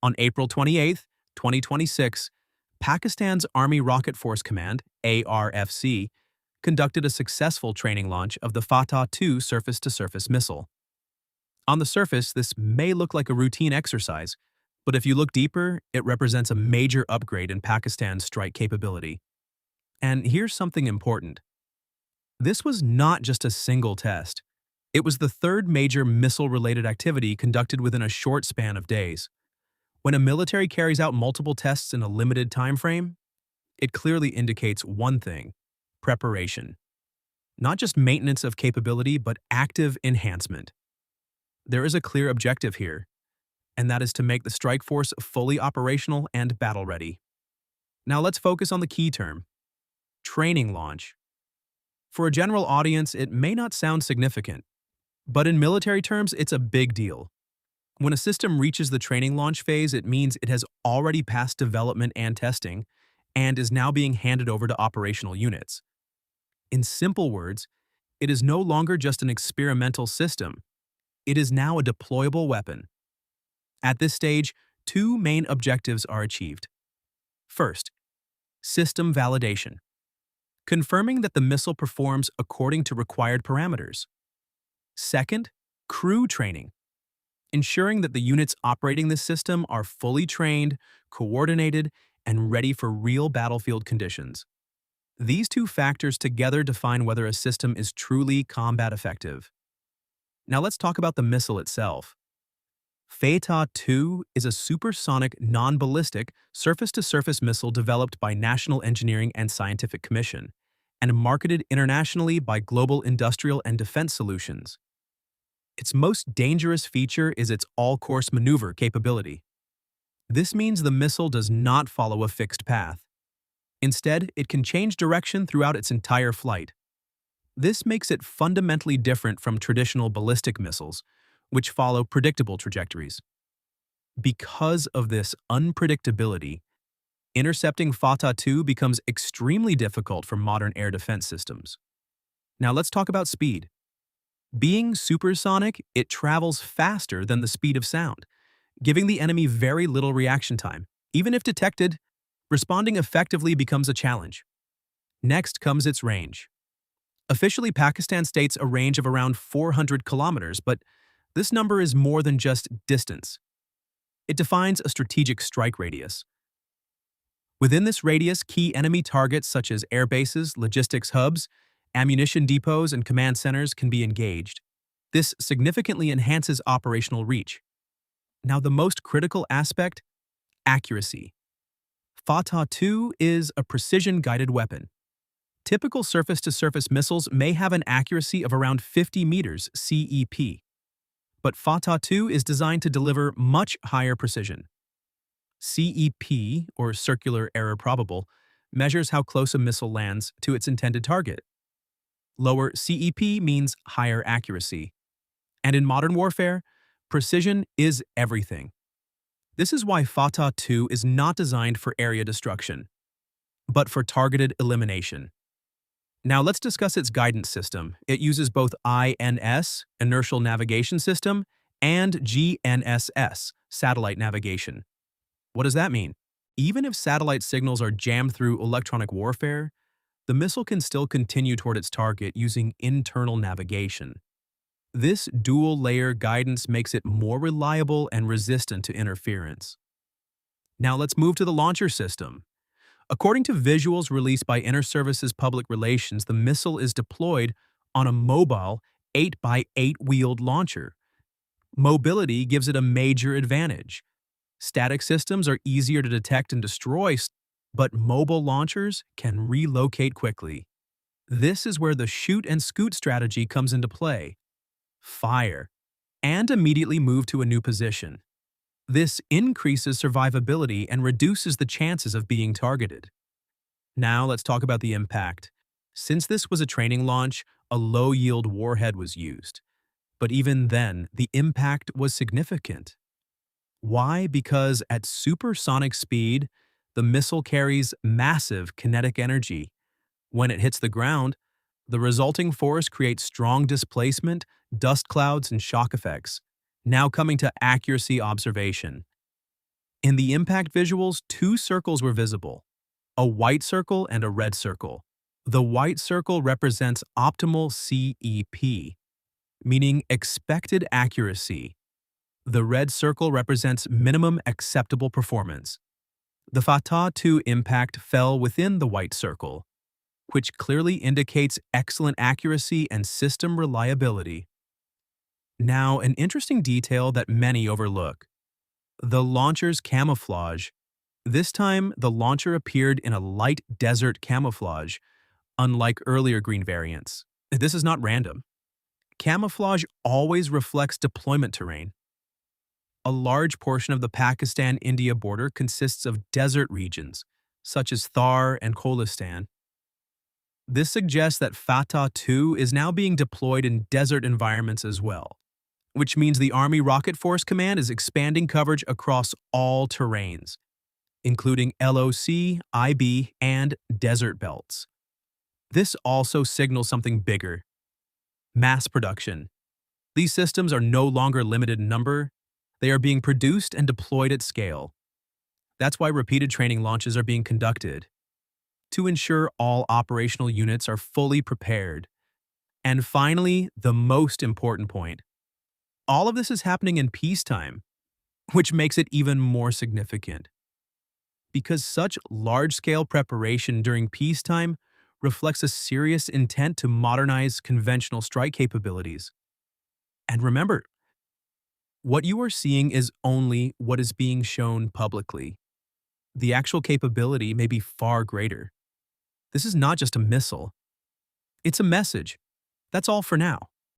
On April 28, 2026, Pakistan's Army Rocket Force Command, ARFC, conducted a successful training launch of the FATAH-II surface-to-surface missile. On the surface, this may look like a routine exercise, but if you look deeper, it represents a major upgrade in Pakistan's strike capability. And here's something important. This was not just a single test. It was the third major missile-related activity conducted within a short span of days. When a military carries out multiple tests in a limited time frame, it clearly indicates one thing: preparation. Not just maintenance of capability, but active enhancement. There is a clear objective here, and that is to make the strike force fully operational and battle-ready. Now let's focus on the key term: training launch. For a general audience, it may not sound significant, but in military terms, it's a big deal. When a system reaches the training launch phase, it means it has already passed development and testing and is now being handed over to operational units. In simple words, it is no longer just an experimental system. It is now a deployable weapon. At this stage, two main objectives are achieved. First, system validation, confirming that the missile performs according to required parameters. Second, crew training, ensuring that the units operating this system are fully trained, coordinated, and ready for real battlefield conditions. These two factors together define whether a system is truly combat effective. Now let's talk about the missile itself. FATAH-II is a supersonic, non-ballistic, surface-to-surface missile developed by National Engineering and Scientific Commission and marketed internationally by Global Industrial and Defense Solutions. Its most dangerous feature is its all-course maneuver capability. This means the missile does not follow a fixed path. Instead, it can change direction throughout its entire flight. This makes it fundamentally different from traditional ballistic missiles, which follow predictable trajectories. Because of this unpredictability, intercepting FATAH-II becomes extremely difficult for modern air defense systems. Now let's talk about speed. Being supersonic, it travels faster than the speed of sound, giving the enemy very little reaction time. Even if detected, responding effectively becomes a challenge. Next comes its range. Officially, Pakistan states a range of around 400 kilometers, but this number is more than just distance. It defines a strategic strike radius. Within this radius, key enemy targets such as air bases, logistics hubs, ammunition depots, and command centers can be engaged. This significantly enhances operational reach. Now, the most critical aspect: accuracy. FATAH-II is a precision-guided weapon. Typical surface-to-surface missiles may have an accuracy of around 50 meters CEP, but FATAH-II is designed to deliver much higher precision. CEP, or circular error probable, measures how close a missile lands to its intended target. Lower CEP means higher accuracy. And in modern warfare, precision is everything. This is why FATAH-II is not designed for area destruction, but for targeted elimination. Now let's discuss its guidance system. It uses both INS, Inertial Navigation System, and GNSS, Satellite Navigation. What does that mean? Even if satellite signals are jammed through electronic warfare, the missile can still continue toward its target using internal navigation. This dual-layer guidance makes it more reliable and resistant to interference. Now let's move to the launcher system. According to visuals released by Inter-Services Public Relations, the missile is deployed on a mobile 8x8 wheeled launcher. Mobility gives it a major advantage. Static systems are easier to detect and destroy, but mobile launchers can relocate quickly. This is where the shoot and scoot strategy comes into play. Fire, and immediately move to a new position. This increases survivability and reduces the chances of being targeted. Now let's talk about the impact. Since this was a training launch, a low-yield warhead was used. But even then, the impact was significant. Why? Because at supersonic speed, the missile carries massive kinetic energy. When it hits the ground, the resulting force creates strong displacement, dust clouds, and shock effects. Now coming to accuracy observation. In the impact visuals, two circles were visible, a white circle and a red circle. The white circle represents optimal CEP, meaning expected accuracy. The red circle represents minimum acceptable performance. The FATAH-II impact fell within the white circle, which clearly indicates excellent accuracy and system reliability. Now, an interesting detail that many overlook. The launcher's camouflage. This time, the launcher appeared in a light desert camouflage, unlike earlier green variants. This is not random. Camouflage always reflects deployment terrain. A large portion of the Pakistan-India border consists of desert regions, such as Thar and Kholistan. This suggests that FATAH-II is now being deployed in desert environments as well, which means the Army Rocket Force Command is expanding coverage across all terrains, including LOC, IB, and desert belts. This also signals something bigger: mass production. These systems are no longer limited in number. They are being produced and deployed at scale. That's why repeated training launches are being conducted, to ensure all operational units are fully prepared. And finally, the most important point. All of this is happening in peacetime, which makes it even more significant. Because such large-scale preparation during peacetime reflects a serious intent to modernize conventional strike capabilities. And remember, what you are seeing is only what is being shown publicly. The actual capability may be far greater. This is not just a missile. It's a message. That's all for now.